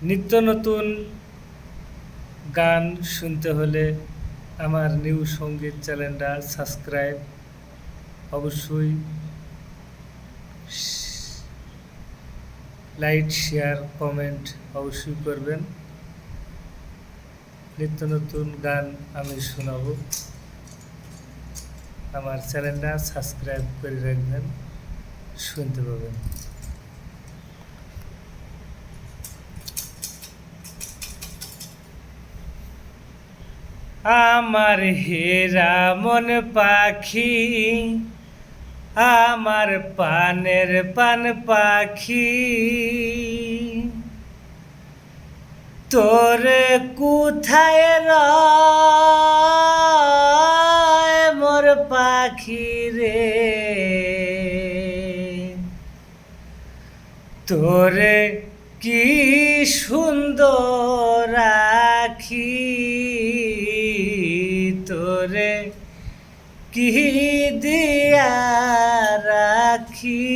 নিত্য নতুন গান শুনতে হলে আমার নিউ সঙ্গীত চ্যানেলটা সাবস্ক্রাইব অবশ্যই লাইক শেয়ার কমেন্ট অবশ্যই করবেন। নিত্য নতুন গান আমি শোনাবো, আমার চ্যানেলটা সাবস্ক্রাইব করে রাখবেন, শুনতে পাবেন। আমার হেরা মন পাখি, আমার পানের পান পাখি, তোর কোথায় রয় মোর পাখি রে, তোরে কি সুন্দর রাখি, তোরে কি দিয়া রাখি।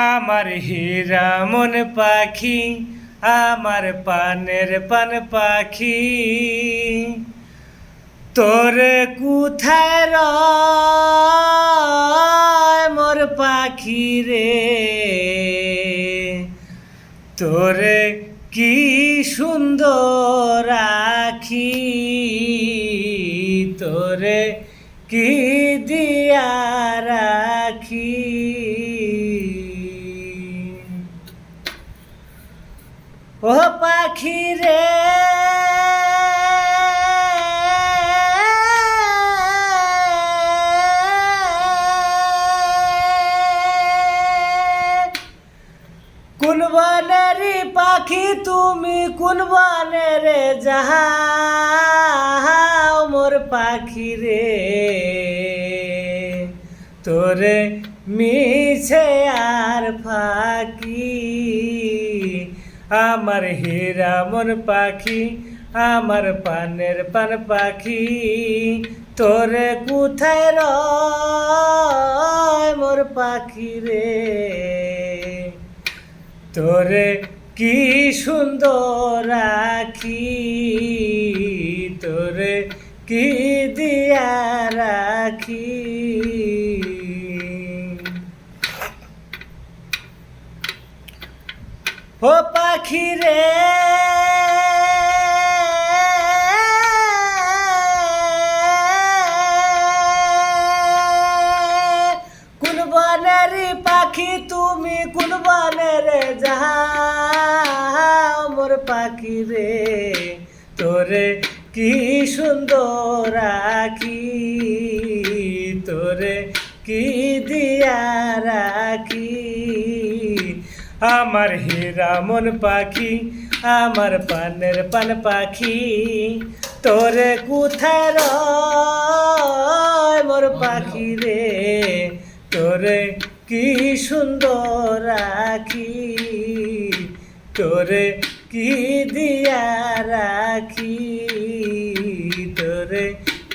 আমার হীরা মন পাখি, আমার পানের পান পাখি, তোর কোথায় রয় মোর পাখি রে, তোরে কি সুন্দর রাখি, তোরে কি দিয়া রাখি। ও পাখি রে কোন বনের পাখি তুমি, কোন বনের যাও মোর পাখি রে, তোরে মিছে আর ফাঁকি। আমার হীরা মন পাখি, আমার পানের পান পাখি, তোরে কোথায় রয় মোর পাখি রে, তোরে কি সুন্দর রাখি, তোরে কি দিয়া রাখি। ও পাখি রে কোন বনের পাখি তুমি, কোন বনের যাও মোর পাখি রে, তোরে কি সুন্দর রাখি, তোরে কি দিয়া রাখি। আমার হীরা মন পাখি, আমার পানের পান পাখি, তোরে কোথায় রয় মোর পাখি রে, তোরে কি সুন্দর রাখি, তোরে কি দিয়া রাখি, তোরে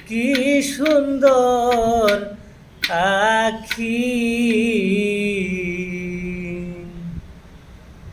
কি সুন্দর আখি।